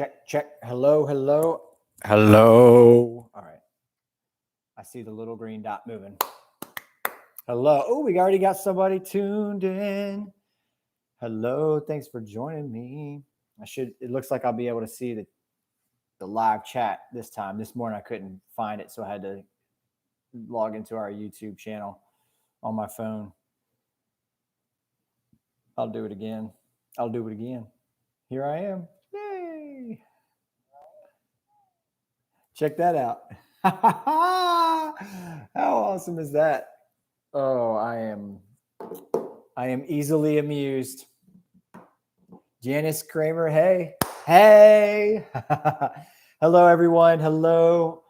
Check, check. Hello, hello, hello. All right. I see the little green dot moving. Hello. Oh, we already got somebody tuned in. Hello. Thanks for joining me. It looks like I'll be able to see the live chat this time. This morning I couldn't find it, so I had to log into our YouTube channel on my phone. I'll do it again. Here I am. Yay. Check that out. How awesome is that? Oh, I am easily amused. Janice Kramer, hey. Hello, everyone. Hello.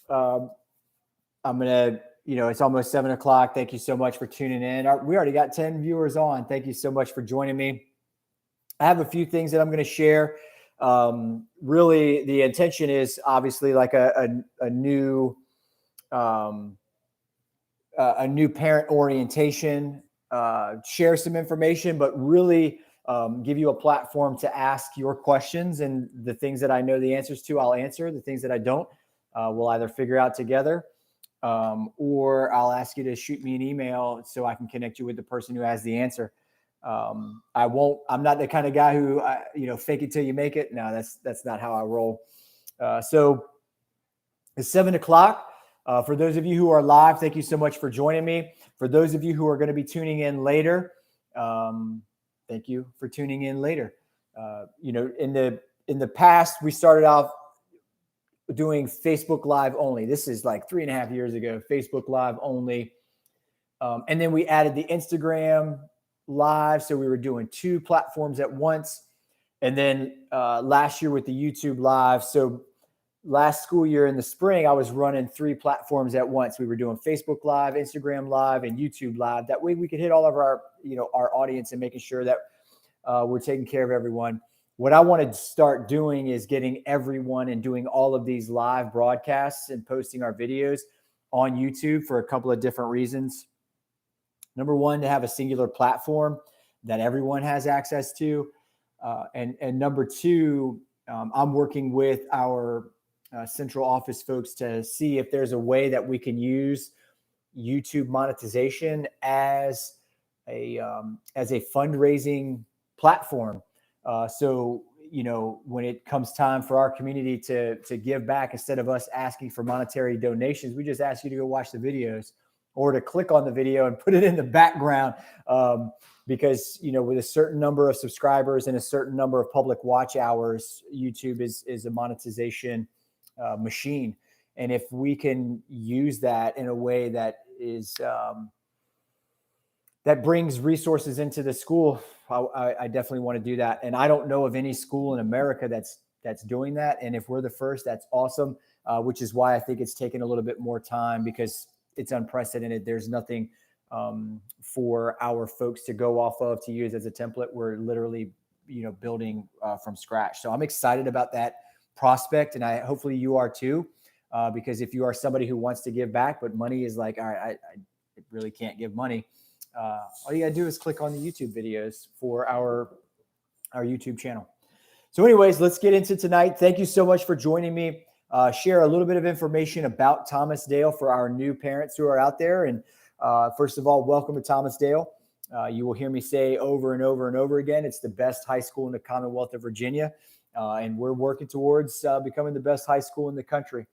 I'm gonna, it's almost 7:00. Thank you so much for tuning in. We already got 10 viewers on. Thank you so much for joining me. I have a few things that I'm going to share. Really, the intention is obviously like a new parent orientation, share some information, but really give you a platform to ask your questions, and the things that I know the answers to, I'll answer. The things that I don't, we'll either figure out together, or I'll ask you to shoot me an email so I can connect you with the person who has the answer. I'm not the kind of guy who, fake it till you make it. No, that's not how I roll. So it's 7:00. For those of you who are live, thank you so much for joining me. For those of you who are going to be tuning in later, thank you for tuning in later. In the past, we started off doing Facebook Live only. This is like 3.5 years ago, Facebook Live only. And then we added the Instagram Live. So we were doing 2 platforms at once. And then last year with the YouTube Live. So last school year in the spring, I was running 3 platforms at once. We were doing Facebook Live, Instagram Live, and YouTube Live. That way we could hit all of our audience and making sure that we're taking care of everyone. What I want to start doing is getting everyone and doing all of these live broadcasts and posting our videos on YouTube for a couple of different reasons. Number one, to have a singular platform that everyone has access to. And number two, I'm working with our central office folks to see if there's a way that we can use YouTube monetization as a fundraising platform. So when it comes time for our community to give back, instead of us asking for monetary donations, we just ask you to go watch the videos or to click on the video and put it in the background. Because, with a certain number of subscribers and a certain number of public watch hours, YouTube is a monetization machine. And if we can use that in a way that is that brings resources into the school, I definitely want to do that. And I don't know of any school in America that's doing that. And if we're the first, that's awesome, which is why I think it's taken a little bit more time, because it's unprecedented. There's nothing for our folks to go off of to use as a template. We're literally, building from scratch. So I'm excited about that prospect, and hopefully you are too, because if you are somebody who wants to give back, but money is like, all right, I really can't give money. All you gotta do is click on the YouTube videos for our YouTube channel. So anyways, let's get into tonight. Thank you so much for joining me. Share a little bit of information about Thomas Dale for our new parents who are out there. And first of all, welcome to Thomas Dale. You will hear me say over and over and over again, it's the best high school in the Commonwealth of Virginia. And we're working towards becoming the best high school in the country.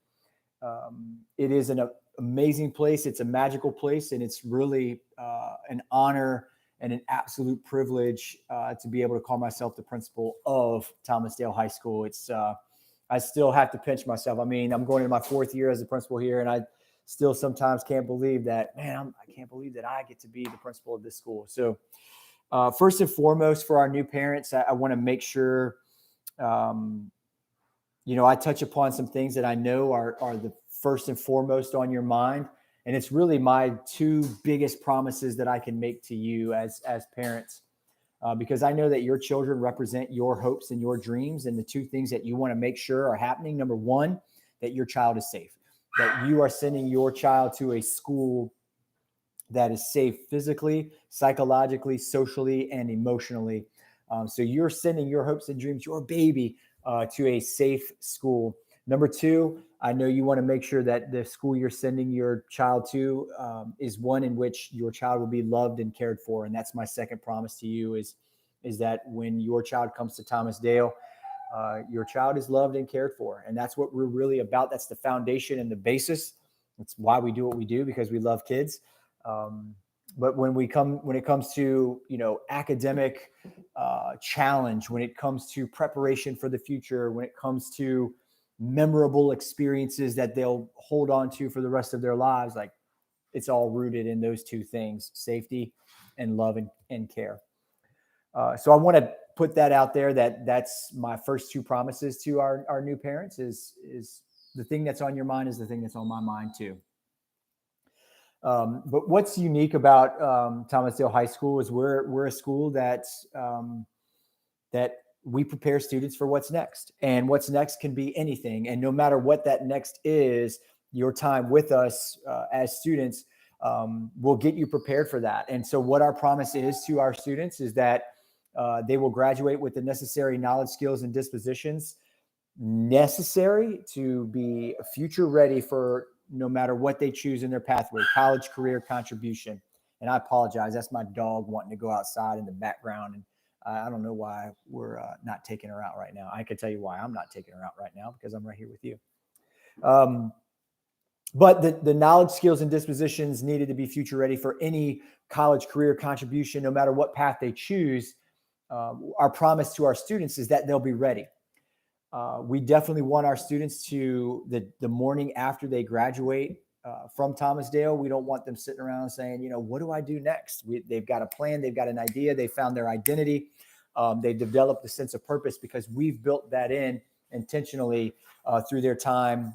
It is an amazing place. It's a magical place. And it's really an honor and an absolute privilege to be able to call myself the principal of Thomas Dale High School. It's I still have to pinch myself. I mean, I'm going into my 4th year as a principal here, and I still sometimes can't believe that, man, I can't believe that I get to be the principal of this school. So first and foremost, for our new parents, I want to make sure, I touch upon some things that I know are the first and foremost on your mind. And it's really my 2 biggest promises that I can make to you as parents, because I know that your children represent your hopes and your dreams. And the 2 things that you want to make sure are happening: number one, that your child is safe, that you are sending your child to a school that is safe physically, psychologically, socially, and emotionally. So you're sending your hopes and dreams, your baby, to a safe school. Number two, I know you want to make sure that the school you're sending your child to is one in which your child will be loved and cared for. And that's my second promise to you is that when your child comes to Thomas Dale, your child is loved and cared for. And that's what we're really about. That's the foundation and the basis. That's why we do what we do, because we love kids. But when it comes to, academic challenge, when it comes to preparation for the future, when it comes to memorable experiences that they'll hold on to for the rest of their lives, like, it's all rooted in those two things: safety and love and care. So I want to put that out there, that's my first two promises to our new parents is the thing that's on your mind is the thing that's on my mind too. But what's unique about Thomas Dale High School is we're a school that we prepare students for what's next, and what's next can be anything. And no matter what that next is, your time with us as students will get you prepared for that. And so what our promise is to our students is that they will graduate with the necessary knowledge, skills, and dispositions necessary to be future ready for no matter what they choose in their pathway: college, career, contribution. And I apologize, that's my dog wanting to go outside in the background. And I don't know why we're not taking her out right now. I can tell you why I'm not taking her out right now, because I'm right here with you. But the knowledge, skills, and dispositions needed to be future ready for any college, career, contribution, no matter what path they choose. Our promise to our students is that they'll be ready. We definitely want our students to, the morning after they graduate from Thomas Dale, we don't want them sitting around saying, what do I do next? They've got a plan. They've got an idea. They found their identity. They developed a sense of purpose, because we've built that in intentionally through their time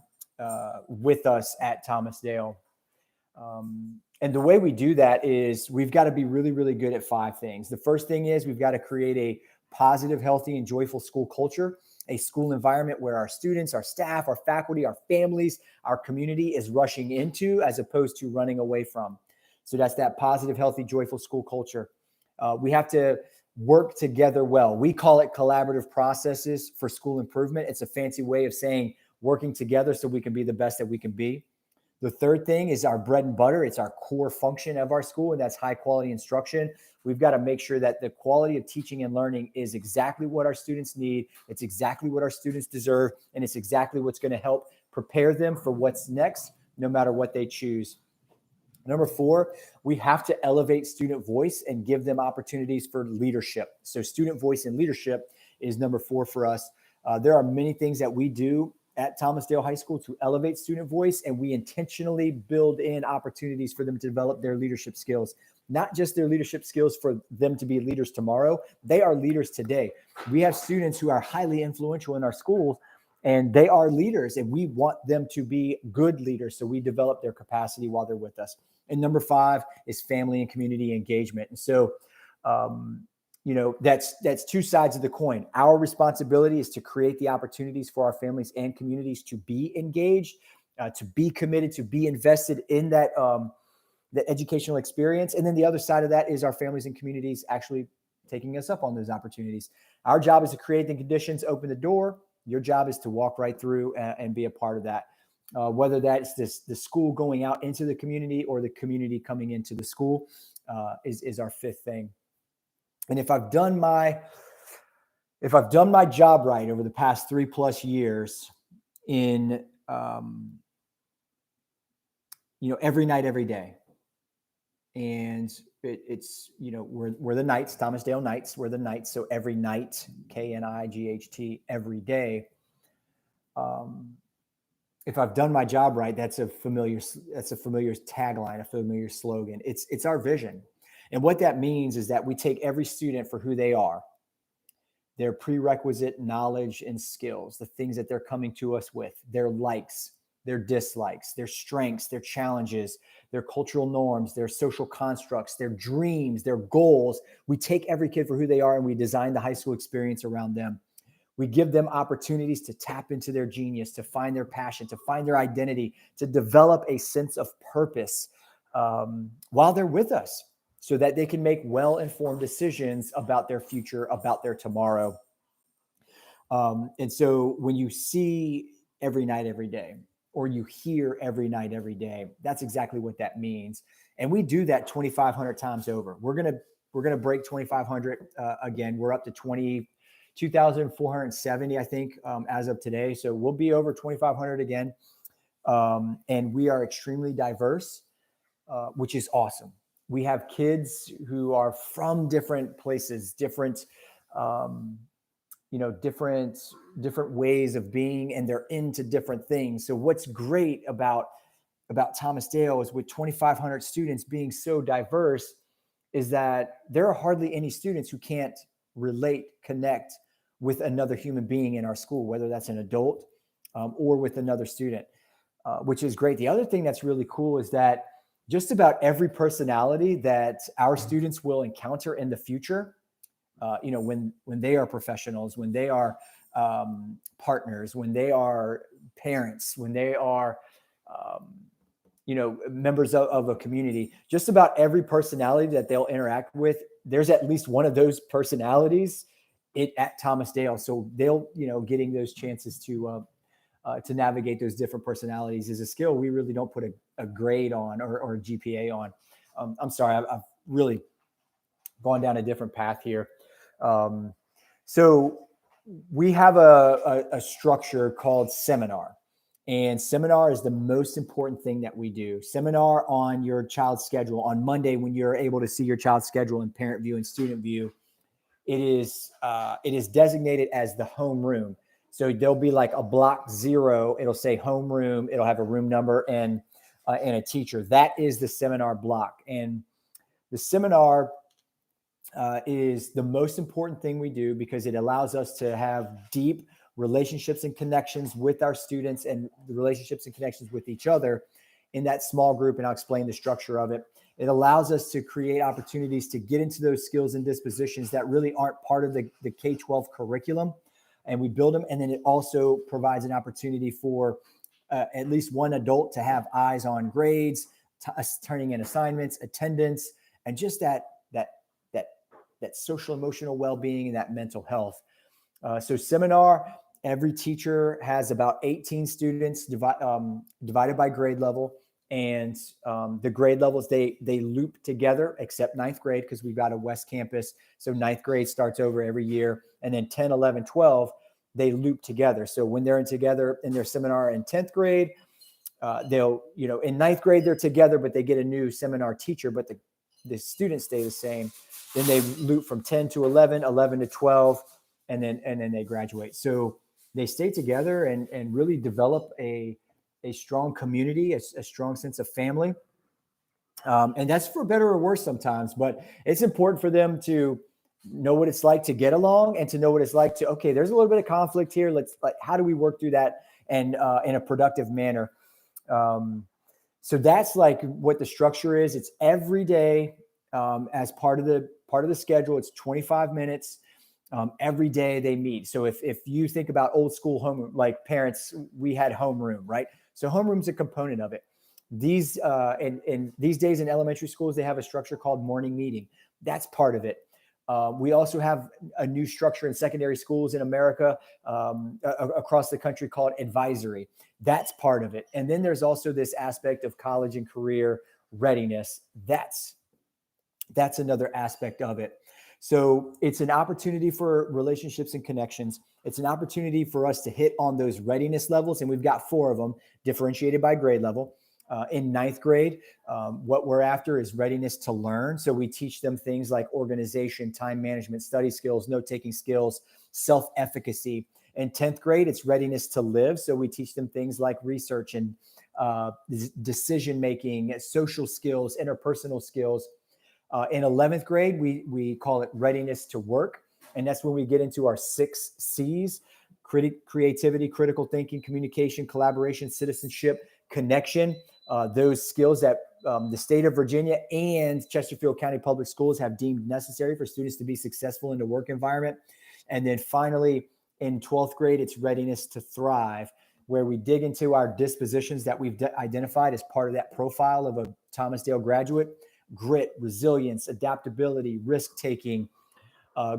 with us at Thomas Dale. And the way we do that is we've got to be really, really good at 5 things. The first thing is we've got to create a positive, healthy, and joyful school culture, a school environment where our students, our staff, our faculty, our families, our community is rushing into as opposed to running away from. So that's that positive, healthy, joyful school culture. We have to work together well. We call it collaborative processes for school improvement. It's a fancy way of saying working together so we can be the best that we can be. The third thing is our bread and butter. It's our core function of our school, and that's high quality instruction. We've got to make sure that the quality of teaching and learning is exactly what our students need. It's exactly what our students deserve, and it's exactly what's going to help prepare them for what's next, no matter what they choose. Number 4, we have to elevate student voice and give them opportunities for leadership. So student voice and leadership is number 4 for us. There are many things that we do at Thomas Dale High School to elevate student voice, and we intentionally build in opportunities for them to develop their leadership skills, not just their leadership skills for them to be leaders tomorrow. They are leaders today. We have students who are highly influential in our schools, and they are leaders, and we want them to be good leaders. So we develop their capacity while they're with us. And number 5 is family and community engagement. And so, that's 2 sides of the coin. Our responsibility is to create the opportunities for our families and communities to be engaged, to be committed, to be invested in that the educational experience. And then the other side of that is our families and communities actually taking us up on those opportunities. Our job is to create the conditions, open the door. Your job is to walk right through and be a part of that. Whether that's the school going out into the community or the community coming into the school is our 5th thing. And if I've done my job right over the past 3+ years in, every night, every day, and it's, we're the Knights, Thomas Dale Knights, we're the Knights. So every night, KNIGHT, every day. If I've done my job right, that's a familiar tagline, a familiar slogan. It's our vision. And what that means is that we take every student for who they are, their prerequisite knowledge and skills, the things that they're coming to us with, their likes, their dislikes, their strengths, their challenges, their cultural norms, their social constructs, their dreams, their goals. We take every kid for who they are, and we design the high school experience around them. We give them opportunities to tap into their genius, to find their passion, to find their identity, to develop a sense of purpose while they're with us, so that they can make well-informed decisions about their future, about their tomorrow. And so when you see every night, every day, or you hear every night, every day, that's exactly what that means. And we do that 2,500 times over. We're gonna break 2,500 again. We're up to 22,470, I think, as of today. So we'll be over 2,500 again. And we are extremely diverse, which is awesome. We have kids who are from different places, different, different ways of being, and they're into different things. So what's great about Thomas Dale is, with 2,500 students being so diverse, is that there are hardly any students who can't relate, connect with another human being in our school, whether that's an adult or with another student, which is great. The other thing that's really cool is that just about every personality that our students will encounter in the future, when they are professionals, when they are partners, when they are parents, when they are, members of a community, just about every personality that they'll interact with, there's at least one of those personalities at Thomas Dale. So they'll, getting those chances to navigate those different personalities is a skill we really don't put a grade on or a GPA on. I'm sorry, I've really gone down a different path here. So we have a structure called seminar, and seminar is the most important thing that we do. Seminar on your child's schedule on Monday, when you're able to see your child's schedule in parent view and student view, it is designated as the homeroom. So there'll be like a block 0. It'll say homeroom. It'll have a room number and a teacher. That is the seminar block. And the seminar is the most important thing we do, because it allows us to have deep relationships and connections with our students, and the relationships and connections with each other in that small group. And I'll explain the structure of it. It allows us to create opportunities to get into those skills and dispositions that really aren't part of the K-12 curriculum, and we build them. And then it also provides an opportunity for at least one adult to have eyes on grades, turning in assignments, attendance, and just that social emotional well-being and that mental health. So seminar, every teacher has about 18 students divided by grade level. And the grade levels, they loop together, except ninth grade, because we've got a West campus. So ninth grade starts over every year. And then 10, 11, 12, they loop together. So when they're together in their seminar in 10th grade, they'll, in ninth grade, they're together, but they get a new seminar teacher, but the students stay the same. Then they loop from 10 to 11, 11 to 12, and then they graduate. So they stay together and really develop a strong community, a strong sense of family. And that's for better or worse sometimes, but it's important for them to know what it's like to get along, and to know what it's like to, okay, there's a little bit of conflict here. How do we work through that and in a productive manner? So that's like what the structure is. It's every day as part of the schedule. It's 25 minutes. Every day they meet. So if you think about old school homeroom, like parents, we had homeroom, right? So homeroom's a component of it. These these days in elementary schools, they have a structure called morning meeting. That's part of it. We also have a new structure in secondary schools in America across the country called advisory. That's part of it. And then there's also this aspect of college and career readiness. That's another aspect of it. So it's an opportunity for relationships and connections. It's an opportunity for us to hit on those readiness levels. And we've got 4 of them differentiated by grade level. In ninth grade, what we're after is readiness to learn. So we teach them things like organization, time management, study skills, note-taking skills, self-efficacy. In 10th grade, it's readiness to live. So we teach them things like research and decision-making, social skills, interpersonal skills. In 11th grade, we call it readiness to work. And that's when we get into our 6 C's: creativity, critical thinking, communication, collaboration, citizenship, connection. Those skills that the state of Virginia and Chesterfield County Public Schools have deemed necessary for students to be successful in the work environment. And then finally, in 12th grade, it's readiness to thrive, where we dig into our dispositions that we've identified as part of that profile of a Thomas Dale graduate: grit, resilience, adaptability, risk-taking,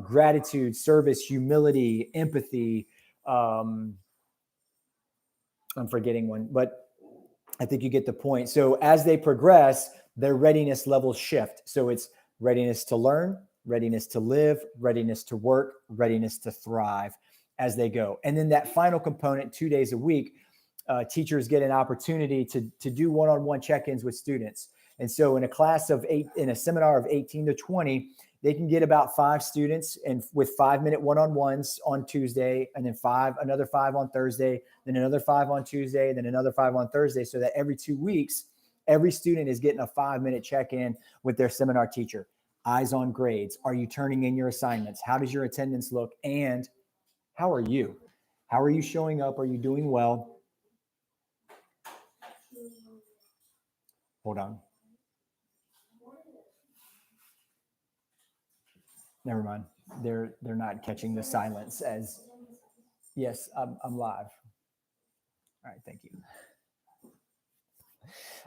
gratitude, service, humility, empathy, I'm forgetting one, but I think you get the point. So as they progress, their readiness levels shift. So it's readiness to learn, readiness to live, readiness to work, readiness to thrive as they go. And then that final component, 2 days a week, teachers get an opportunity to do one-on-one check-ins with students. And so in a class of 8, in a seminar of 18 to 20, they can get about 5 students and with 5-minute one-on-ones on Tuesday, and then another 5 on Thursday, then another 5 on Tuesday, then another 5 on Thursday, so that every 2 weeks, every student is getting a 5-minute check-in with their seminar teacher. Eyes on grades. Are you turning in your assignments? How does your attendance look? And how are you? How are you showing up? Are you doing well? Hold on. Never mind. They're not catching the silence as, yes, I'm live. All right, thank you.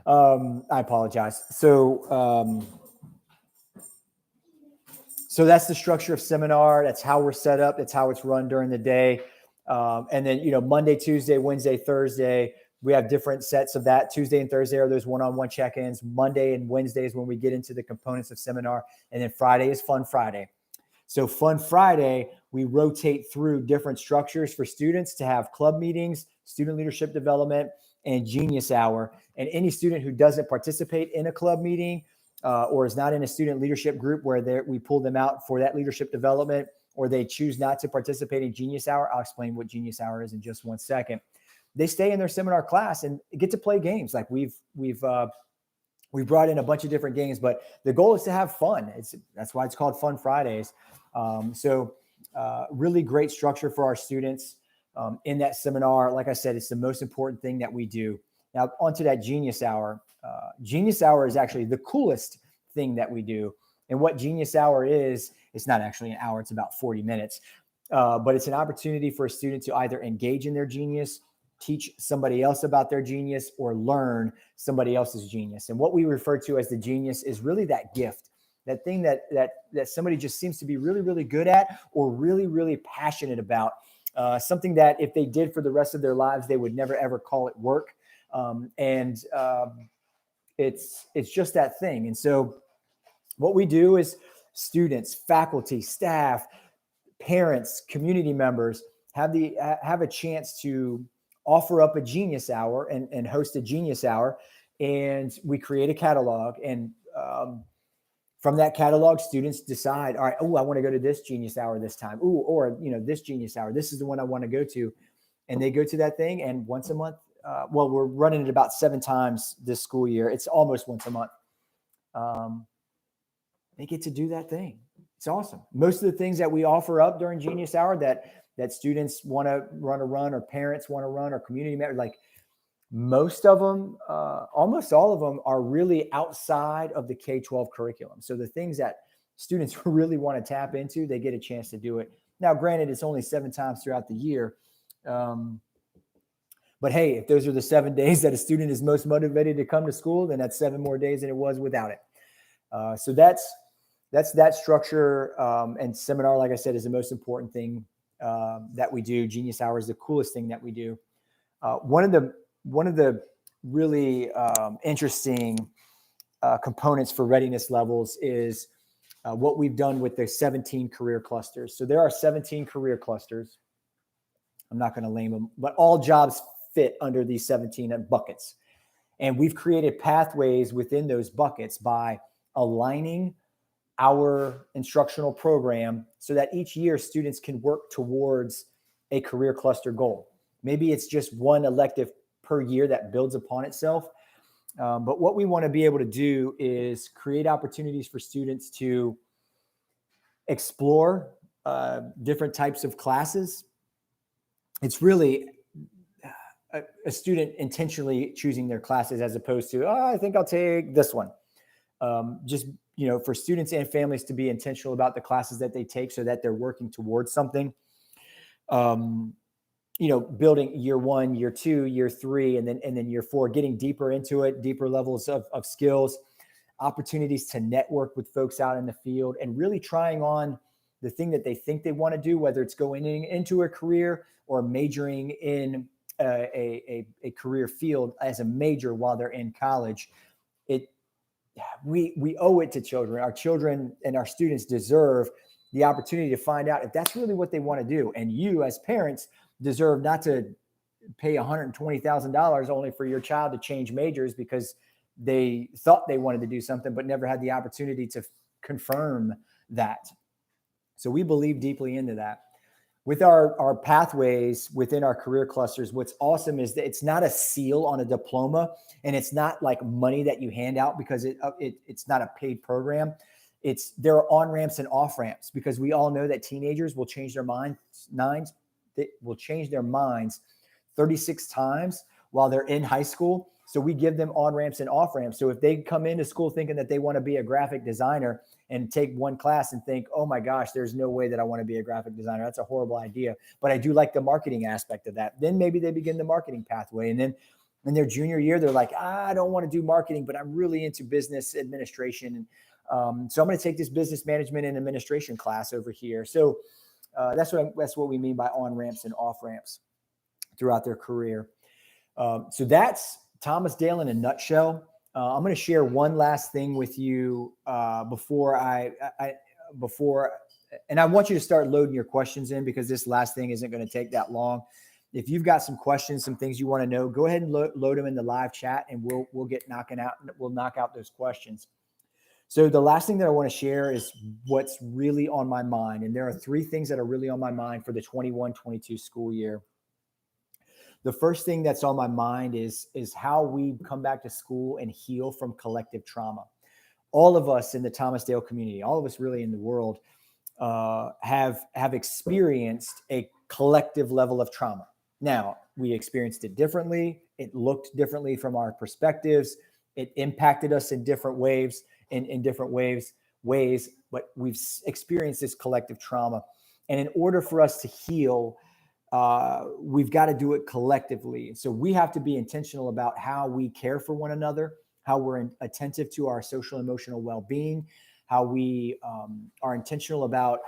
I apologize. So that's the structure of seminar. That's how we're set up. That's how it's run during the day. And then, Monday, Tuesday, Wednesday, Thursday, we have different sets of that. Tuesday and Thursday are those one-on-one check-ins. Monday and Wednesday is when we get into the components of seminar. And then Friday is Fun Friday. So Fun Friday, we rotate through different structures for students to have club meetings, student leadership development, and Genius Hour. And any student who doesn't participate in a club meeting or is not in a student leadership group where we pull them out for that leadership development, or they choose not to participate in Genius Hour, I'll explain what Genius Hour is in just one second. They stay in their seminar class and get to play games. Like we brought in a bunch of different games, but the goal is to have fun. That's why it's called Fun Fridays. Really great structure for our students in that seminar. Like I said, it's the most important thing that we do. Now, onto that Genius Hour. Genius Hour is actually the coolest thing that we do. And what Genius Hour is, it's not actually an hour, it's about 40 minutes. But it's an opportunity for a student to either engage in their genius, teach somebody else about their genius, or learn somebody else's genius. And what we refer to as the genius is really that gift, that thing that somebody just seems to be really, really good at, or really, really passionate about, something that if they did for the rest of their lives, they would never, ever call it work. It's just that thing. And so what we do is students, faculty, staff, parents, community members have a chance to offer up a Genius Hour and host a Genius Hour. And we create a catalog. And from that catalog, students decide, all right, I want to go to this Genius Hour this time. Or this Genius Hour, this is the one I want to go to. And they go to that thing. And once a month, we're running it about 7 times this school year. It's almost once a month. They get to do that thing. It's awesome. Most of the things that we offer up during Genius Hour that students want to run, or parents want to run, or community members, like most of them, almost all of them are really outside of the K-12 curriculum. So the things that students really want to tap into, they get a chance to do it. Now, granted, it's only 7 times throughout the year. But hey, if those are the 7 days that a student is most motivated to come to school, then that's 7 more days than it was without it. So that's that structure. And seminar, like I said, is the most important thing that we do. Genius Hour is the coolest thing that we do. One of the really interesting components for readiness levels is what we've done with the 17 career clusters. So there are 17 career clusters. I'm not going to name them, but all jobs fit under these 17 buckets. And we've created pathways within those buckets by aligning our instructional program so that each year students can work towards a career cluster goal. Maybe it's just one elective per year that builds upon itself. But what we want to be able to do is create opportunities for students to explore different types of classes. It's really a student intentionally choosing their classes as opposed to, I think I'll take this one. Just, for students and families to be intentional about the classes that they take so that they're working towards something. Building year 1, year 2, year 3, and then year 4, getting deeper into it, deeper levels of skills, opportunities to network with folks out in the field, and really trying on the thing that they think they want to do, whether it's going into a career or majoring in a career field as a major while they're in college. We owe it to children. Our children and our students deserve the opportunity to find out if that's really what they want to do. And you as parents deserve not to pay $120,000 only for your child to change majors because they thought they wanted to do something, but never had the opportunity to confirm that. So we believe deeply into that. With our pathways within our career clusters, what's awesome is that it's not a seal on a diploma, and it's not like money that you hand out because it's not a paid program. There are on-ramps and off-ramps, because we all know that teenagers will change their minds 36 times while they're in high school. So we give them on-ramps and off-ramps. So if they come into school thinking that they want to be a graphic designer and take one class and think, oh my gosh, there's no way that I want to be a graphic designer, that's a horrible idea, but I do like the marketing aspect of that, then maybe they begin the marketing pathway. And then in their junior year, they're like, I don't want to do marketing, but I'm really into business administration. And so I'm going to take this business management and administration class over here. So that's what we mean by on-ramps and off-ramps throughout their career. So that's Thomas Dale in a nutshell. I'm going to share one last thing with you before and I want you to start loading your questions in, because this last thing isn't going to take that long. If you've got some questions, some things you want to know, go ahead and load them in the live chat, and we'll knock out those questions. So the last thing that I want to share is what's really on my mind. And there are 3 things that are really on my mind for the 21-22 school year. The first thing that's on my mind is how we come back to school and heal from collective trauma. All of us in the Thomas Dale community, all of us really in the world, have experienced a collective level of trauma. Now, we experienced it differently. It looked differently from our perspectives. It impacted us in different ways, but we've experienced this collective trauma. And in order for us to heal, we've got to do it collectively. So we have to be intentional about how we care for one another, how we're attentive to our social emotional well-being, how we are intentional about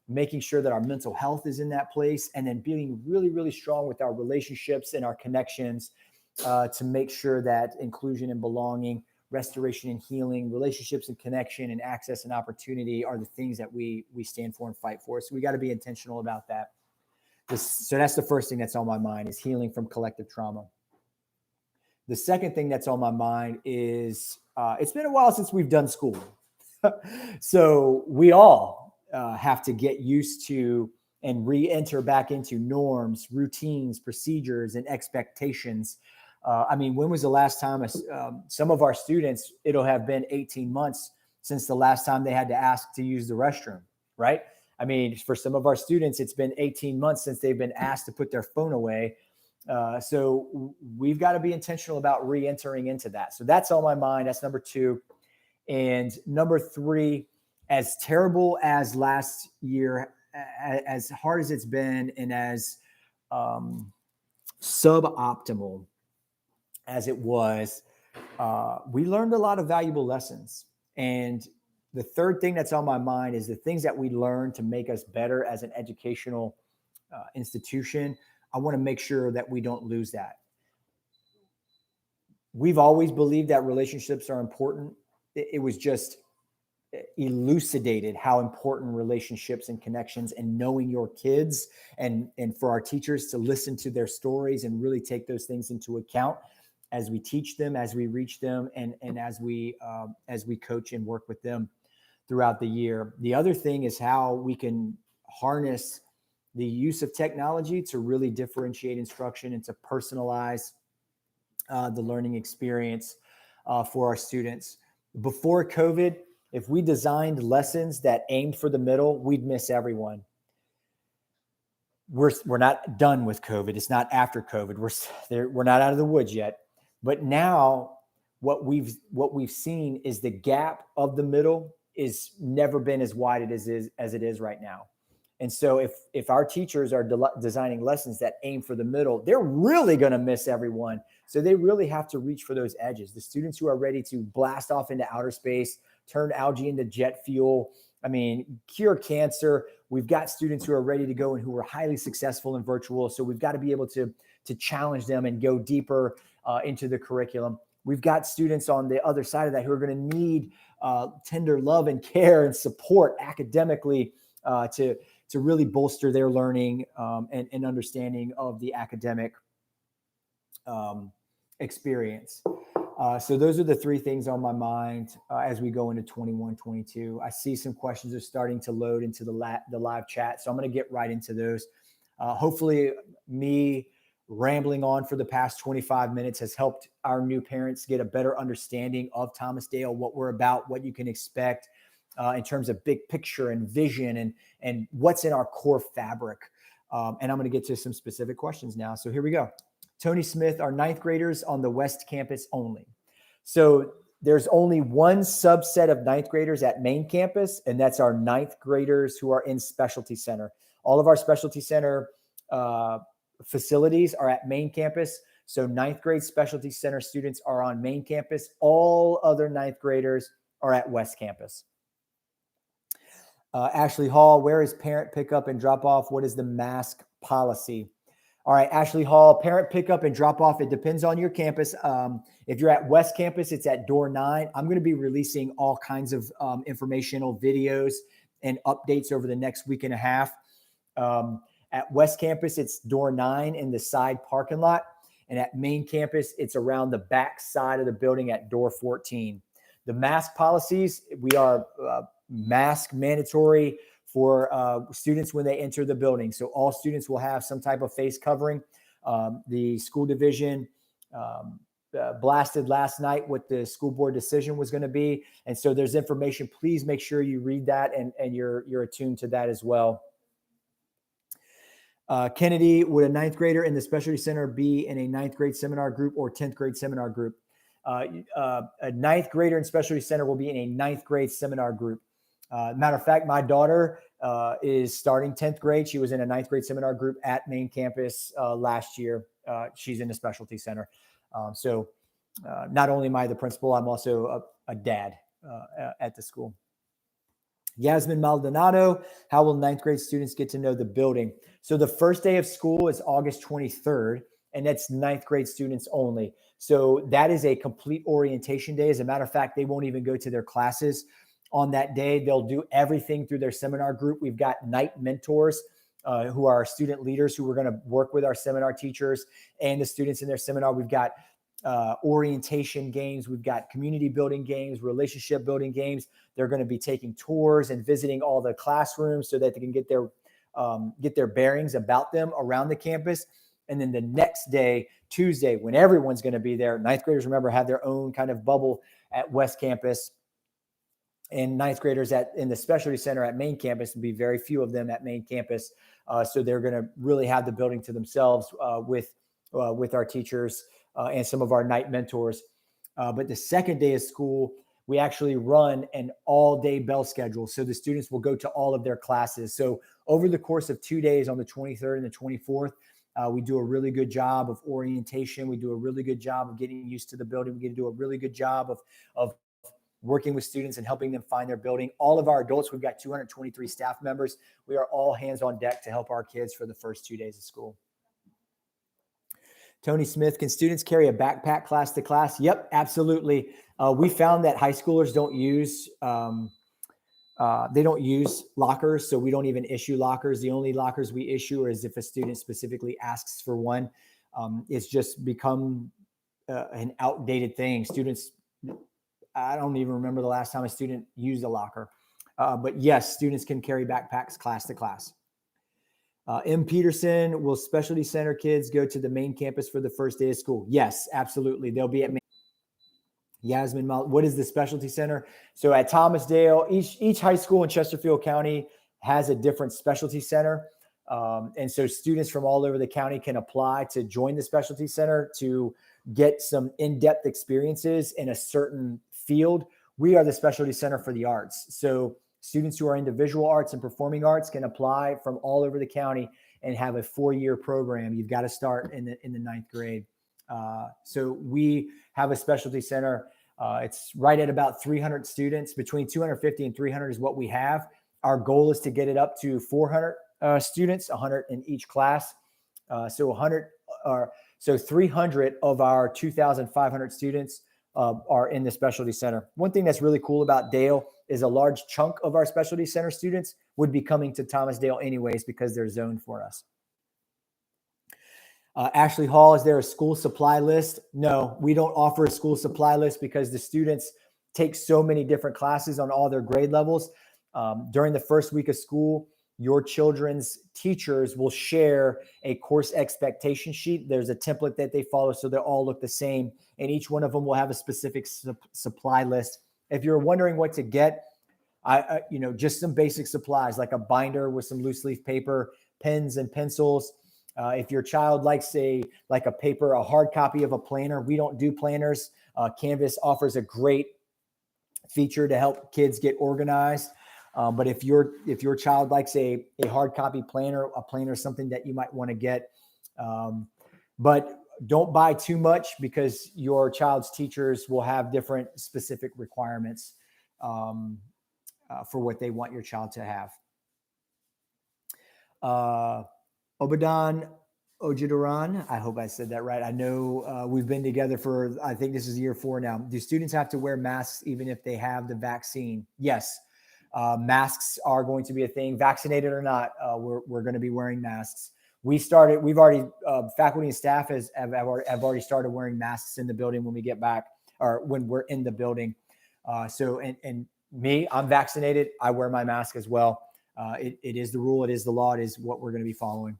making sure that our mental health is in that place, and then being really, really strong with our relationships and our connections to make sure that inclusion and belonging, restoration and healing, relationships and connection, and access and opportunity are the things that we stand for and fight for. So we got to be intentional about that. So that's the first thing that's on my mind, is healing from collective trauma. The second thing that's on my mind is it's been a while since we've done school. So we all have to get used to and re-enter back into norms, routines, procedures, and expectations. I mean, when was the last time some of our students, it'll have been 18 months since the last time they had to ask to use the restroom, right? I mean, for some of our students, it's been 18 months since they've been asked to put their phone away. So we've got to be intentional about re-entering into that. So that's on my mind. That's number 2. And number 3, as terrible as last year, as hard as it's been, and as suboptimal as it was, we learned a lot of valuable lessons. And the third thing that's on my mind is the things that we learned to make us better as an educational institution. I want to make sure that we don't lose that. We've always believed that relationships are important. It was just elucidated how important relationships and connections and knowing your kids, and for our teachers to listen to their stories and really take those things into account as we teach them, as we reach them, and as we coach and work with them throughout the year. The other thing is how we can harness the use of technology to really differentiate instruction and to personalize the learning experience for our students. Before COVID, if we designed lessons that aimed for the middle, we'd miss everyone. We're not done with COVID. It's not after COVID. We're not out of the woods yet. But now what we've seen is the gap of the middle is never been as wide as it is right now. And so if our teachers are designing lessons that aim for the middle, they're really going to miss everyone. So they really have to reach for those edges. The students who are ready to blast off into outer space, turn algae into jet fuel, I mean, cure cancer. We've got students who are ready to go and who are highly successful in virtual. So we've got to be able to challenge them and go deeper into the curriculum. We've got students on the other side of that who are going to need tender love and care and support academically to really bolster their learning and understanding of the academic experience. So those are the three things on my mind as we go into 21-22. I see some questions are starting to load into the live chat, so I'm going to get right into those. Hopefully me rambling on for the past 25 minutes has helped our new parents get a better understanding of Thomas Dale, what we're about, what you can expect in terms of big picture and vision and what's in our core fabric. And I'm going to get to some specific questions now. So here we go. Tony Smith, are ninth graders on the West Campus only? So there's only one subset of ninth graders at main campus, and that's our ninth graders who are in Specialty Center. All of our Specialty Center facilities are at main campus. So ninth grade Specialty Center students are on main campus. All other ninth graders are at West Campus. Ashley Hall, where is parent pickup and drop off? What is the mask policy? All right, Ashley Hall, parent pickup and drop off. It depends on your campus. If you're at West Campus, it's at door 9. I'm going to be releasing all kinds of informational videos and updates over the next week and a half. At West Campus, it's door 9 in the side parking lot. And at main campus, it's around the back side of the building at door 14. The mask policies, we are mask mandatory for students when they enter the building. So all students will have some type of face covering. The school division blasted last night what the school board decision was going to be. And so there's information. Please make sure you read that and you're attuned to that as well. Kennedy, would a ninth grader in the Specialty Center be in a ninth grade seminar group or 10th grade seminar group? A ninth grader in Specialty Center will be in a ninth grade seminar group. Matter of fact, my daughter is starting 10th grade. She was in a ninth grade seminar group at main campus last year. She's in the Specialty Center. So not only am I the principal, I'm also a dad at the school. Yasmin Maldonado, how will ninth grade students get to know the building? So the first day of school is August 23rd, and that's ninth grade students only. So that is a complete orientation day. As a matter of fact, they won't even go to their classes on that day. They'll do everything through their seminar group. We've got night mentors who are our student leaders who are going to work with our seminar teachers and the students in their seminar. We've got orientation games. We've got community building games, relationship building games. They're going to be taking tours and visiting all the classrooms so that they can get their bearings about them around the campus. And then the next day, Tuesday, when everyone's going to be there, ninth graders, remember, have their own kind of bubble at West Campus. And ninth graders in the Specialty Center at main campus, will be very few of them at main campus. So they're going to really have the building to themselves with our teachers and some of our night mentors. But the second day of school, we actually run an all-day bell schedule. So the students will go to all of their classes. So over the course of 2 days on the 23rd and the 24th, we do a really good job of orientation. We do a really good job of getting used to the building. We get to do a really good job of working with students and helping them find their building. All of our adults, we've got 223 staff members. We are all hands on deck to help our kids for the first 2 days of school. Tony Smith, can students carry a backpack class to class? Yep, absolutely. We found that high schoolers don't use lockers, so we don't even issue lockers. The only lockers we issue is if a student specifically asks for one. It's just become an outdated thing. Students, I don't even remember the last time a student used a locker. But yes, students can carry backpacks class to class. M. Peterson, will Specialty Center kids go to the main campus for the first day of school? Yes, absolutely. They'll be at main. Yasmin, what is the Specialty Center? So at Thomas Dale, each high school in Chesterfield County has a different Specialty Center. And so students from all over the county can apply to join the Specialty Center to get some in-depth experiences in a certain field. We are the Specialty Center for the arts. So students who are into visual arts and performing arts can apply from all over the county and have a 4-year program. You've got to start in the ninth grade. So we have a Specialty Center It's right at about 300 students. Between 250 and 300 is what we have. Our goal is to get it up to 400 students, 100 in each class. So 300 of our 2,500 students are in the specialty center. One thing that's really cool about Dale is a large chunk of our specialty center students would be coming to Thomas Dale anyways because they're zoned for us. Ashley Hall, is there a school supply list? No, we don't offer a school supply list because the students take so many different classes on all their grade levels. During the first week of school, your children's teachers will share a course expectation sheet. There's a template that they follow, so they all look the same, and each one of them will have a specific supply list. If you're wondering what to get, just some basic supplies like a binder with some loose leaf paper, pens and pencils. If your child likes a hard copy of a planner, we don't do planners. Canvas offers a great feature to help kids get organized. But if your child likes a hard copy planner, a planner is something that you might want to get. But don't buy too much because your child's teachers will have different specific requirements for what they want your child to have. Obadan Ojidaran, I hope I said that right. I know we've been together for, I think this is year 4 now. Do students have to wear masks even if they have the vaccine? Yes. Masks are going to be a thing, vaccinated or not. We're going to be wearing masks. Faculty and staff have already started wearing masks in the building when we get back, or when we're in the building. And me, I'm vaccinated. I wear my mask as well. It is the rule. It is the law. It is what we're going to be following.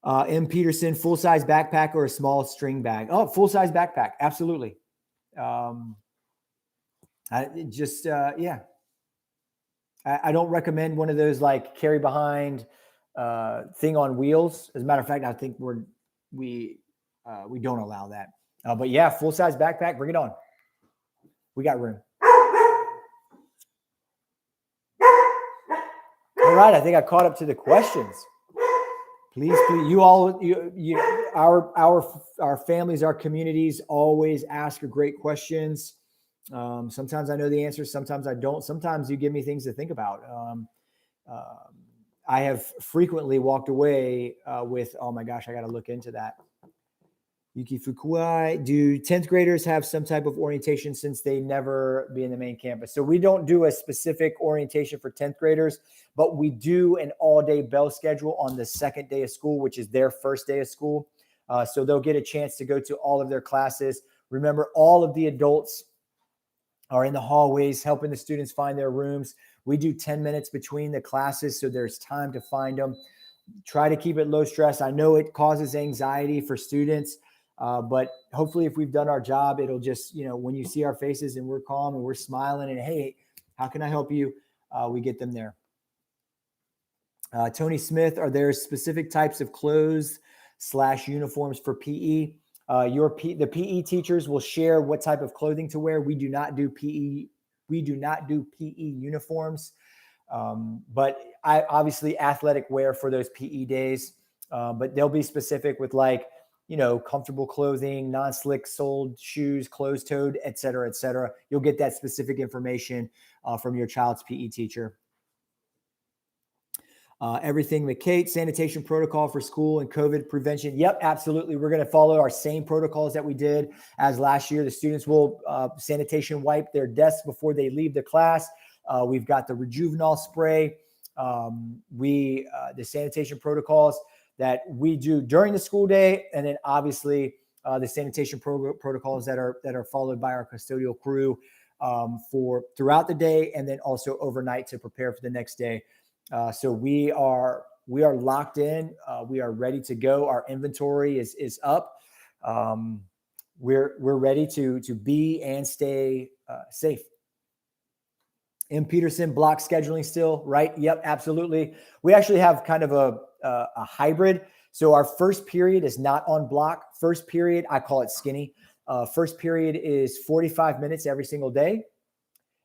M. Peterson, full-size backpack or a small string bag? Oh, full-size backpack. Absolutely. I don't recommend one of those like carry behind thing on wheels. As a matter of fact, I think we don't allow that. But yeah, full-size backpack, bring it on. We got room. All right, I think I caught up to the questions. Please, our families, our communities always ask great questions. Sometimes I know the answers, sometimes I don't. Sometimes you give me things to think about. I have frequently walked away with, oh my gosh, I got to look into that. Yuki Fukuai, do 10th graders have some type of orientation since they never be in the main campus? So we don't do a specific orientation for 10th graders, but we do an all-day bell schedule on the second day of school, which is their first day of school. So they'll get a chance to go to all of their classes. Remember, all of the adults are in the hallways helping the students find their rooms. We do 10 minutes between the classes, so there's time to find them. Try to keep it low stress. I know it causes anxiety for students, but hopefully if we've done our job, it'll just, when you see our faces and we're calm and we're smiling and, hey, how can I help you? We get them there. Tony Smith, are there specific types of clothes / uniforms for PE? The PE teachers will share what type of clothing to wear. We do not do PE. We do not do PE uniforms, but obviously athletic wear for those PE days. But they'll be specific with comfortable clothing, non-slick soled shoes, closed-toed, et cetera, et cetera. You'll get that specific information from your child's PE teacher. Everything McKate, sanitation protocol for school and COVID prevention. Yep, absolutely. We're going to follow our same protocols that we did as last year. The students will sanitation wipe their desks before they leave the class. We've got the Rejuvenol spray. The sanitation protocols that we do during the school day, and then obviously the sanitation protocols that are followed by our custodial crew for throughout the day, and then also overnight to prepare for the next day. So we are locked in. We are ready to go. Our inventory is up. We're ready to be and stay safe. M. Peterson, block scheduling still, right? Yep, absolutely. We actually have kind of a hybrid. So our first period is not on block. First period, I call it skinny. First period is 45 minutes every single day.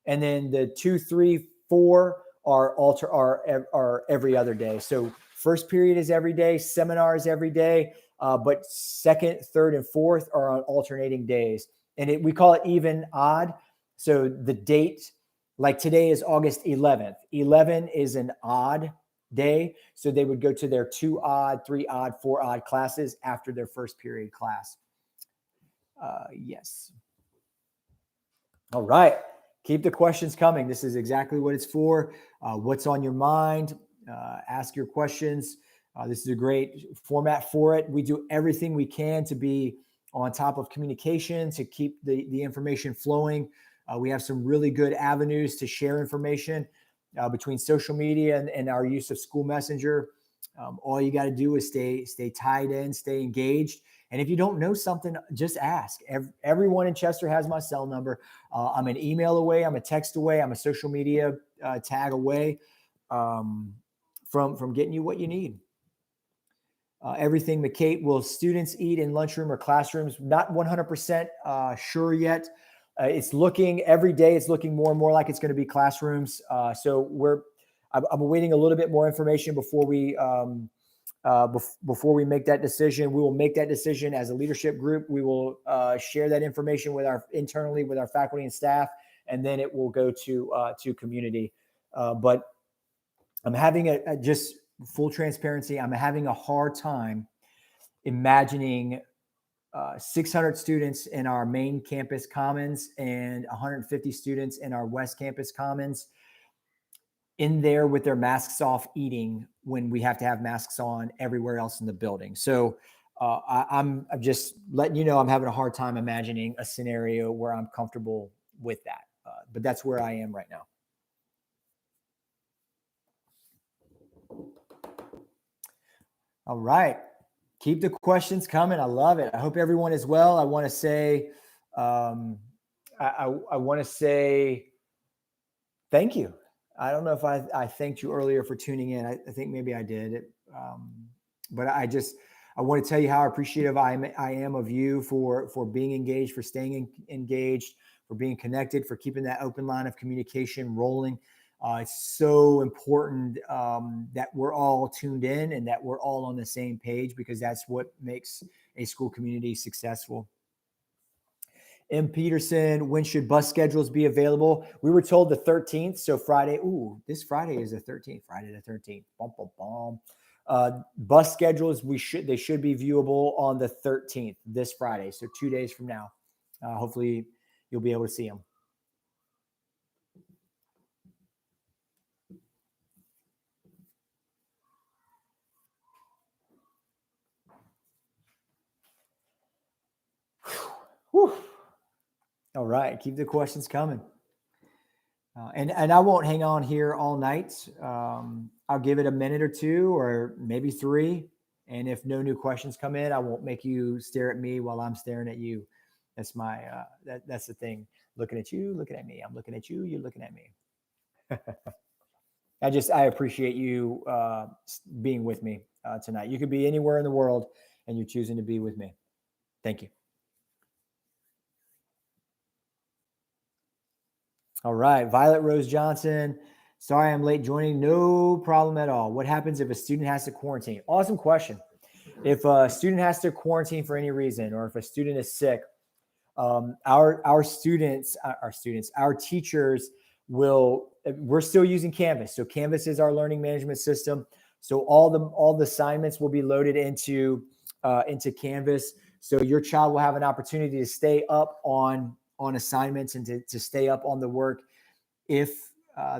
And then the 2, 3, 4 are every other day. So first period is every day, seminars every day, but second, third, and fourth are on alternating days. and we call it even odd. So the date, like today is August 11th. 11 is an odd day. So they would go to their 2 odd, 3 odd, 4 odd classes after their first period class. Yes. All right. Keep the questions coming. This is exactly what it's for. What's on your mind? Ask your questions. This is a great format for it. We do everything we can to be on top of communication, to keep the information flowing. We have some really good avenues to share information between social media and our use of School Messenger. All you got to do is stay tied in, stay engaged. And if you don't know something, just ask. Everyone in Chester has my cell number. I'm an email away. I'm a text away. I'm a social media tag away from getting you what you need. Everything McKate, will students eat in lunchroom or classrooms? Not 100% sure yet. It's looking every day. It's looking more and more like it's going to be classrooms. So I'm awaiting a little bit more information before we make that decision. We will make that decision as a leadership group. We will share that information internally with our faculty and staff, and then it will go to community. But I'm having just full transparency. I'm having a hard time imagining 600 students in our main campus commons and 150 students in our West Campus commons in there with their masks off eating when we have to have masks on everywhere else in the building. So I'm just letting you know I'm having a hard time imagining a scenario where I'm comfortable with that. But that's where I am right now. All right. Keep the questions coming. I love it. I hope everyone is well. I want to say, I want to say thank you. I don't know if I thanked you earlier for tuning in. I think maybe I did. But I want to tell you how appreciative I am of you for being engaged, for staying engaged, for being connected, for keeping that open line of communication rolling. It's so important that we're all tuned in and that we're all on the same page, because that's what makes a school community successful. M. Peterson, when should bus schedules be available? We were told the 13th. So Friday. Ooh, this Friday is the 13th. Friday the 13th. Bum, bum, bum. Bus schedules, they should be viewable on the 13th, this Friday. So 2 days from now. Hopefully you'll be able to see them. Whew. All right. Keep the questions coming. And I won't hang on here all night. I'll give it a minute or two, or maybe 3. And if no new questions come in, I won't make you stare at me while I'm staring at you. That's that's the thing. Looking at you, looking at me. I'm looking at you, you're looking at me. I appreciate you being with me tonight. You could be anywhere in the world and you're choosing to be with me. Thank you. All right. Violet Rose Johnson. Sorry, I'm late joining. No problem at all. What happens if a student has to quarantine? Awesome question. If a student has to quarantine for any reason, or if a student is sick, our teachers we're still using Canvas. So Canvas is our learning management system. So all the assignments will be loaded into Canvas. So your child will have an opportunity to stay up on assignments and to stay up on the work if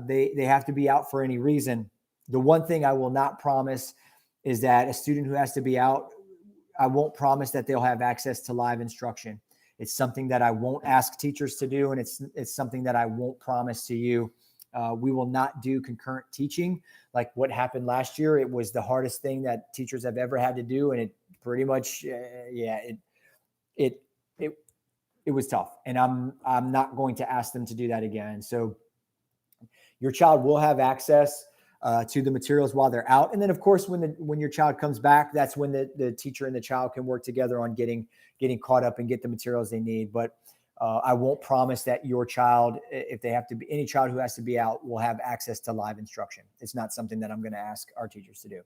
they have to be out for any reason. The one thing I will not promise is that a student who has to be out, I won't promise that they'll have access to live instruction. It's something that I won't ask teachers to do, and it's something that I won't promise to you. We will not do concurrent teaching like what happened last year. It was the hardest thing that teachers have ever had to do, and it pretty much, it was tough, and I'm not going to ask them to do that again. So your child will have access to the materials while they're out, and then of course when your child comes back, that's when the teacher and the child can work together on getting caught up and get the materials they need. But I won't promise that your child, if they have to be, any child who has to be out, will have access to live instruction. It's not something that I'm going to ask our teachers to do.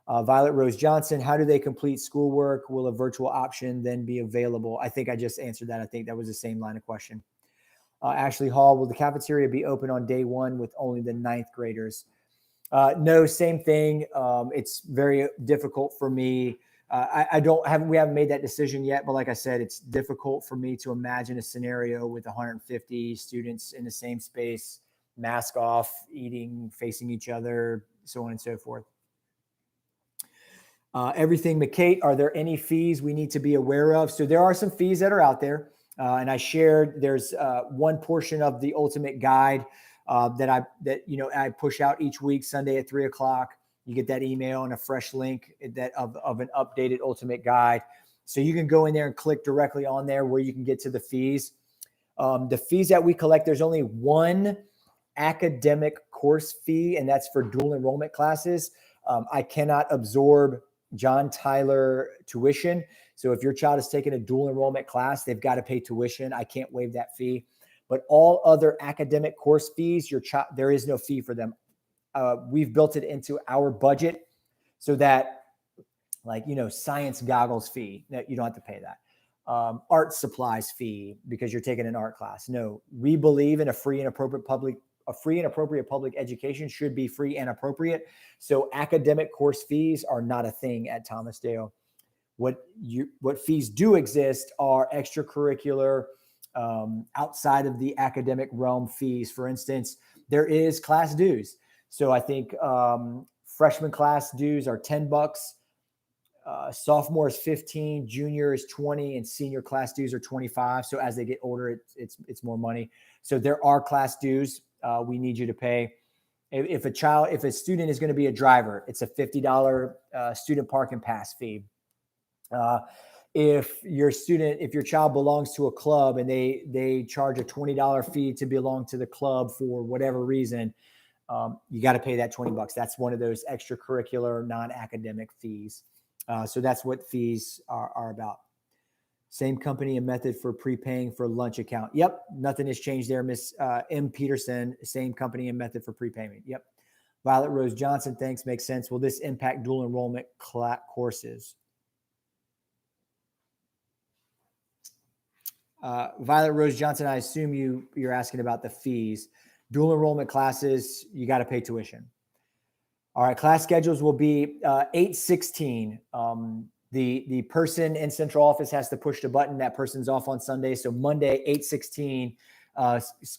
Violet Rose Johnson, how do they complete schoolwork? Will a virtual option then be available? I think I just answered that. I think that was the same line of question. Ashley Hall, will the cafeteria be open on day one with only the ninth graders? No, same thing. It's very difficult for me. We haven't made that decision yet, but like I said, it's difficult for me to imagine a scenario with 150 students in the same space, mask off, eating, facing each other, so on and so forth. Everything McKate, are there any fees we need to be aware of? So there are some fees that are out there. And I shared, there's one portion of the ultimate guide that I push out each week, Sunday at 3:00. You get that email and a fresh link of an updated ultimate guide. So you can go in there and click directly on there where you can get to the fees. The fees that we collect, there's only one academic course fee, and that's for dual enrollment classes. I cannot absorb John Tyler tuition. So if your child is taking a dual enrollment class, they've got to pay tuition. I can't waive that fee. But all other academic course fees, there is no fee for them. We've built it into our budget so that, science goggles fee, that you don't have to pay that. Art supplies fee because you're taking an art class. No, we believe in a free and appropriate public education should be free and appropriate. So academic course fees are not a thing at Thomas Dale. What fees do exist are extracurricular, outside of the academic realm fees. For instance, there is class dues. So I think freshman class dues are $10. Sophomore is 15, junior is 20, and senior class dues are 25. So as they get older, it's more money. So there are class dues we need you to pay. If a student is going to be a driver, it's a $50 student parking pass fee. If your child belongs to a club and they charge a $20 fee to belong to the club for whatever reason, you got to pay that $20. That's one of those extracurricular non-academic fees. So that's what fees are about. Same company and method for prepaying for lunch account. Yep. Nothing has changed there, Miss M. Peterson. Same company and method for prepayment. Yep. Violet Rose Johnson, thanks. Makes sense. Will this impact dual enrollment courses? Violet Rose Johnson, I assume you're asking about the fees. Dual enrollment classes, you got to pay tuition. All right, class schedules will be 8/16. The person in central office has to push the button. That person's off on Sunday. So Monday, 8/16,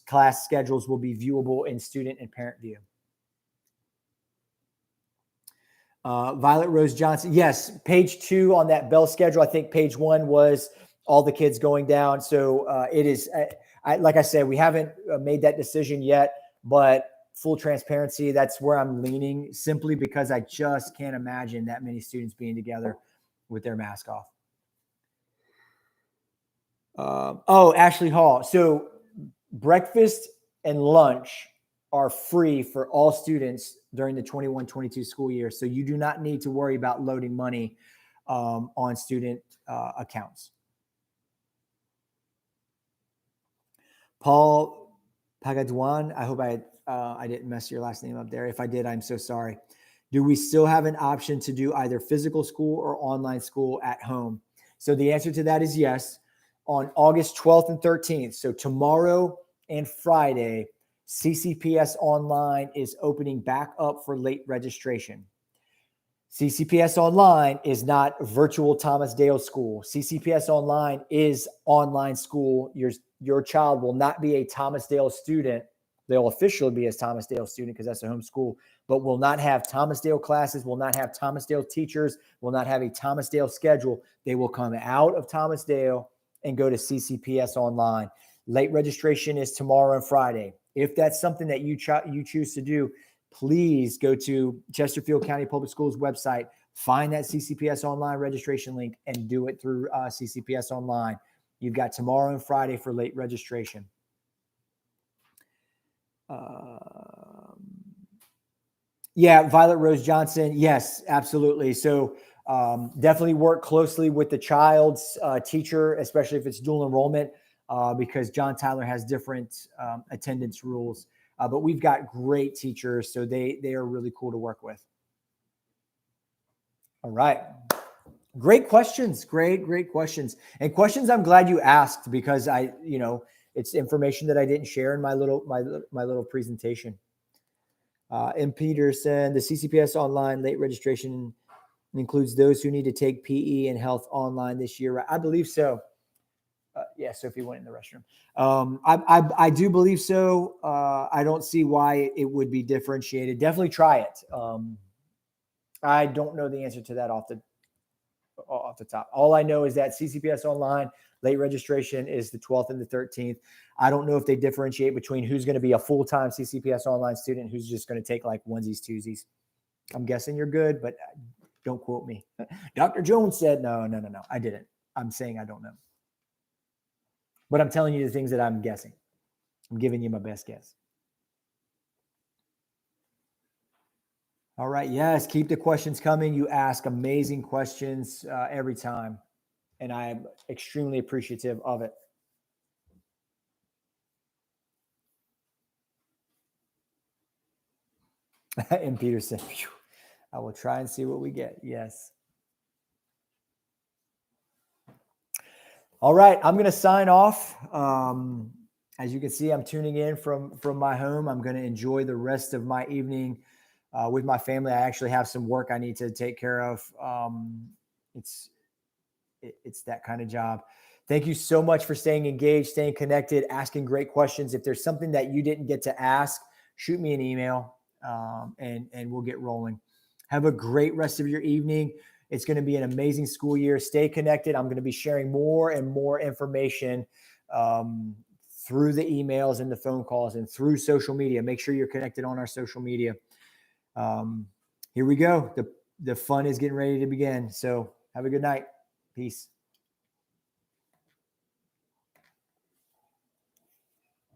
class schedules will be viewable in student and parent view. Violet Rose Johnson, yes, page 2 on that bell schedule. I think page 1 was all the kids going down. So it is, like I said, we haven't made that decision yet, but full transparency, that's where I'm leaning, simply because I just can't imagine that many students being together with their mask off. Ashley Hall. So breakfast and lunch are free for all students during the 21-22 school year. So you do not need to worry about loading money on student accounts. Paul Pagadwan, I hope I didn't mess your last name up there. If I did, I'm so sorry. Do we still have an option to do either physical school or online school at home? So the answer to that is yes. On August 12th and 13th, so tomorrow and Friday, CCPS Online is opening back up for late registration. CCPS Online is not virtual Thomas Dale School. CCPS Online is online school. Your child will not be a Thomas Dale student. They'll officially be a Thomas Dale student because that's a home school, but will not have Thomas Dale classes, will not have Thomas Dale teachers, will not have a Thomas Dale schedule. They will come out of Thomas Dale and go to CCPS Online. Late registration is tomorrow and Friday. If that's something that you choose to do, please go to Chesterfield County Public Schools website, find that CCPS Online registration link, and do it through CCPS Online. You've got tomorrow and Friday for late registration. Yeah, Violet Rose Johnson. Yes, absolutely. So definitely work closely with the child's teacher, especially if it's dual enrollment, because John Tyler has different attendance rules. But we've got great teachers, so they are really cool to work with. All right. Great questions. Great questions. And questions I'm glad you asked because it's information that I didn't share in my little presentation. M. Peterson, the CCPS online late registration includes those who need to take PE and health online this year. I believe so. Yeah, Sophie went in the restroom. I do believe so. I don't see why it would be differentiated. Definitely try it. I don't know the answer to that off the top. All I know is that CCPS online late registration is the 12th and the 13th. I don't know if they differentiate between who's going to be a full-time CCPS online student, who's just going to take like onesies, twosies. I'm guessing you're good, but don't quote me. Dr. Jones said, no, I didn't. I'm saying I don't know. But I'm telling you the things that I'm guessing. I'm giving you my best guess. All right. Yes. Keep the questions coming. You ask amazing questions every time. And I am extremely appreciative of it. And Peterson, I will try and see what we get. Yes. All right. I'm going to sign off. As you can see, I'm tuning in from my home. I'm going to enjoy the rest of my evening with my family. I actually have some work I need to take care of. It's that kind of job. Thank you so much for staying engaged, staying connected, asking great questions. If there's something that you didn't get to ask, shoot me an email and we'll get rolling. Have a great rest of your evening. It's going to be an amazing school year. Stay connected. I'm going to be sharing more and more information through the emails and the phone calls and through social media. Make sure you're connected on our social media. Here we go. The fun is getting ready to begin. So have a good night. Peace.